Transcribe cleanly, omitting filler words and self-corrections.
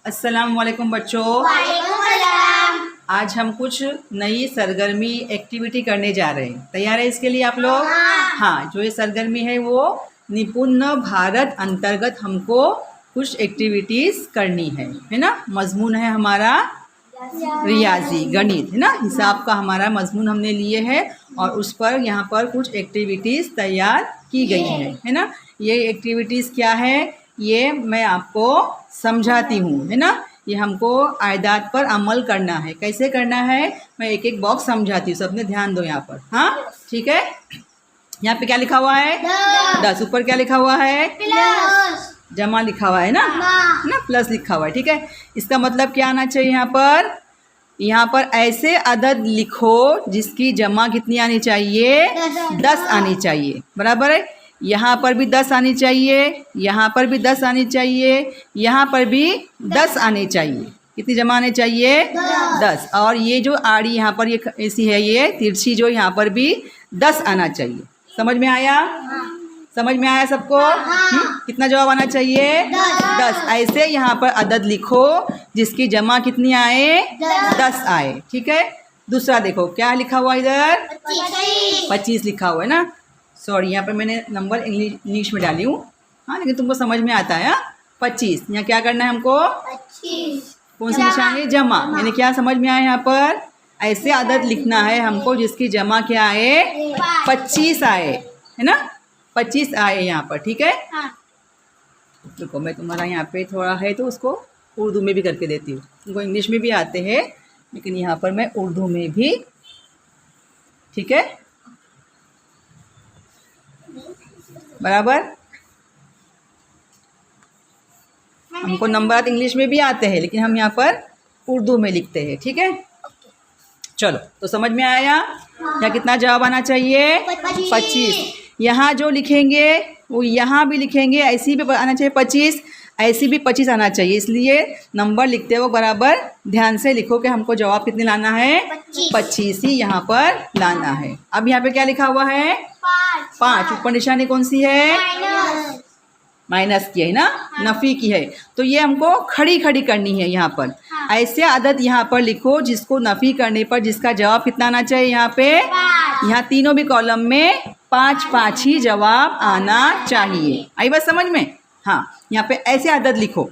अस्सलाम वालेकुम बच्चों। वालेकुम सलाम। आज हम कुछ नई सरगर्मी एक्टिविटी करने जा रहे हैं। तैयार है इसके लिए आप लोग? हाँ, जो ये सरगर्मी है वो निपुण भारत अंतर्गत हमको कुछ एक्टिविटीज़ करनी है ना। मजमून है हमारा रियाजी, गणित है ना, हिसाब का हमारा मजमून हमने लिए है और उस पर यहाँ पर कुछ एक्टिविटीज़ तैयार की गई है ना। ये एक्टिविटीज़ क्या है ये मैं आपको समझाती हूँ, है ना। ये हमको आयदात पर अमल करना है। कैसे करना है मैं एक एक बॉक्स समझाती हूँ, सबने ध्यान दो यहाँ पर। हाँ ठीक है। यहाँ पे क्या लिखा हुआ है? 10। ऊपर क्या लिखा हुआ है? प्लस। जमा लिखा हुआ है ना, प्लस लिखा हुआ है। ठीक है, इसका मतलब क्या आना चाहिए यहाँ पर ऐसे अदद लिखो जिसकी जमा कितनी आनी चाहिए? 10 आनी चाहिए। बराबर है। यहाँ पर भी 10 आनी चाहिए, यहाँ पर भी 10 आनी चाहिए, यहाँ पर भी 10 आनी चाहिए। कितनी जमा आने चाहिए? 10। और ये जो आड़ी यहाँ पर ये ऐसी है, ये तिरछी जो यहाँ पर भी 10 आना चाहिए। समझ में आया? समझ में आया सबको? कितना जवाब आना चाहिए? 10। ऐसे यहाँ पर अदद लिखो जिसकी जमा कितनी आए? 10 आए। ठीक है। दूसरा देखो क्या लिखा हुआ इधर? 25 लिखा हुआ है ना। सॉरी, यहाँ पर मैंने नंबर इंग्लिश में डाली हूँ। हाँ, लेकिन तुमको समझ में आता है। 25 यहाँ क्या करना है हमको? 25 कौन सी निशान है? जमा। यानी क्या समझ में आया? यहाँ पर ऐसे अदद लिखना है हमको जिसकी जमा क्या आए? 25 आए, है ना। 25 आए यहाँ पर। ठीक है। देखो मैं तुम्हारा यहाँ पे थोड़ा है तो उसको उर्दू में भी करके देती हूँ। तुमको इंग्लिश में भी आते हैं लेकिन यहाँ पर मैं उर्दू में भी। ठीक है, बराबर। हमको नंबर इंग्लिश में भी आते हैं लेकिन हम यहाँ पर उर्दू में लिखते हैं। ठीक है, चलो तो समझ में आया? या कितना जवाब आना चाहिए? 25। यहाँ जो लिखेंगे वो यहाँ भी लिखेंगे, ऐसी भी आना चाहिए 25, ऐसी भी 25 आना चाहिए। इसलिए नंबर लिखते हो बराबर ध्यान से लिखो कि हमको जवाब कितने लाना है? 25 ही यहाँ पर लाना है। अब यहाँ पे क्या लिखा हुआ है? 5। ऊपर निशानी कौन सी है? माइनस की है ना, नफ़ी की है। तो ये हमको खड़ी खड़ी करनी है यहाँ पर। ऐसे आदत यहाँ पर लिखो जिसको नफ़ी करने पर जिसका जवाब कितना आना चाहिए? यहाँ पे यहाँ तीनों भी कॉलम में 5 ही जवाब आना चाहिए। आई बात समझ में? हाँ, यहाँ पे ऐसे आदत लिखो